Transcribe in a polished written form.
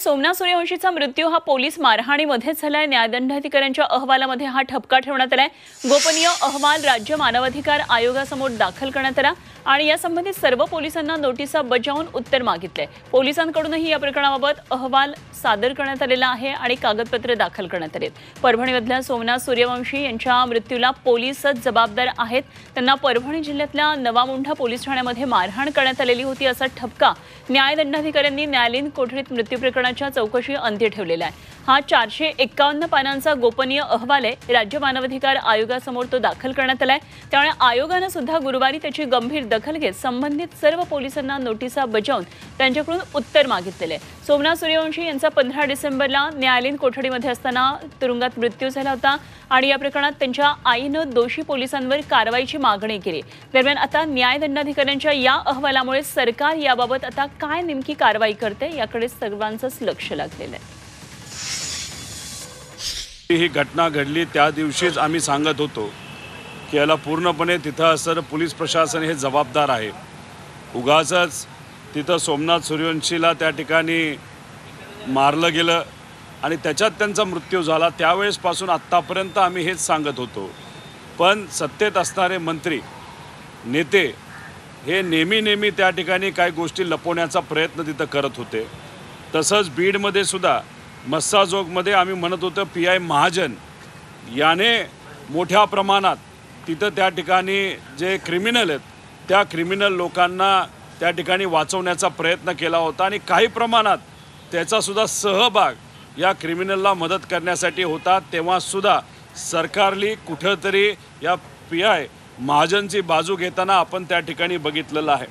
सोमनाथ सूर्यवंशीचा मृत्यू हा पोलीस मारहाणीमध्ये झालाय। न्यायदंडाधिकाऱ्यांच्या अहवालामध्ये हा ठपका ठेवण्यात आलाय। गोपनीय अहवाल राज्य मानवाधिकार आयोगासमोर दाखल करण्यात आला आणि यासंबंधित सर्व पोलिसांना नोटिसा बजावून उत्तर मागितले। पोलिसांकडूनही या प्रकरणाबाबत अहवाल सादर करण्यात आलेला आहे आणि कागदपत्रे दाखल करण्यात आलेत। परभणीमधल्या सोमनाथ सूर्यवंशी यांच्या मृत्यूला पोलीसच जबाबदार आहेत। त्यांना परभणी जिल्ह्यातल्या नवामुंढा पोलीस ठाण्यामध्ये मारहाण करण्यात आलेली होती असा ठपका न्यायदंडाधिकाऱ्यांनी न्यायालयीन कोठडीत मृत्यू प्रकरणाच्या चौकशी अंती ठेवलेला आहे। हा 451 पानांचा गोपनीय अहवाल आहे। राज्य मानवाधिकार आयोगासमोर तो दाखल करण्यात आलाय। त्यामुळे आयोगाने सुद्धा गुरुवारी त्याची गंभीर दखल घेत संबंधित सर्व पोलिसांना नोटिसा बजावून त्यांच्याकडून उत्तर मागितलेले आहे। सोमनाथ सूर्यवंशी यांचा 15 डिसेंबरला न्यायालयीन कोठडीमध्ये असताना तुरुंगात मृत्यू झाला होता आणि या प्रकरणात त्यांच्या आईने दोषी पोलिसांवर कारवाईची मागणी केली। दरम्यान आता न्यायदंडाधिकाऱ्यांच्या या अहवालामुळे सरकार याबाबत आता काय नेमकी कारवाई करते याकडे सर्वांचंच लक्ष लागलेलं आहे। ही घटना घडली त्या दिवशीच आम्ही सांगत होतो की याला पूर्णपणे तिथं असर पोलीस प्रशासन हे जबाबदार आहे। उगाचच तिथं सोमनाथ सूर्यवंशीला त्या ठिकाणी मारलं गेलं आणि त्याच्यात त्यांचा मृत्यू झाला। त्यावेळेसपासून आत्तापर्यंत आम्ही हेच सांगत होतो, पण सत्तेत असणारे मंत्री नेते हे नेहमी त्या ठिकाणी काही गोष्टी लपवण्याचा प्रयत्न तिथं करत होते। तसंच बीडमध्ये सुद्धा मस्साजोगमध्ये आम्ही म्हणत होतो PI महाजन याने मोठ्या प्रमाणात तिथं त्या ठिकाणी जे क्रिमिनल आहेत त्या क्रिमिनल लोकांना त्या ठिकाणी वाचवण्याचा प्रयत्न केला होता आणि काही प्रमाणात त्याचासुद्धा सहभाग या क्रिमिनलला मदत करण्यासाठी होता। तेव्हासुद्धा सरकारली कुठंतरी या PI महाजनची बाजू घेताना आपण त्या ठिकाणी बघितलेलं आहे।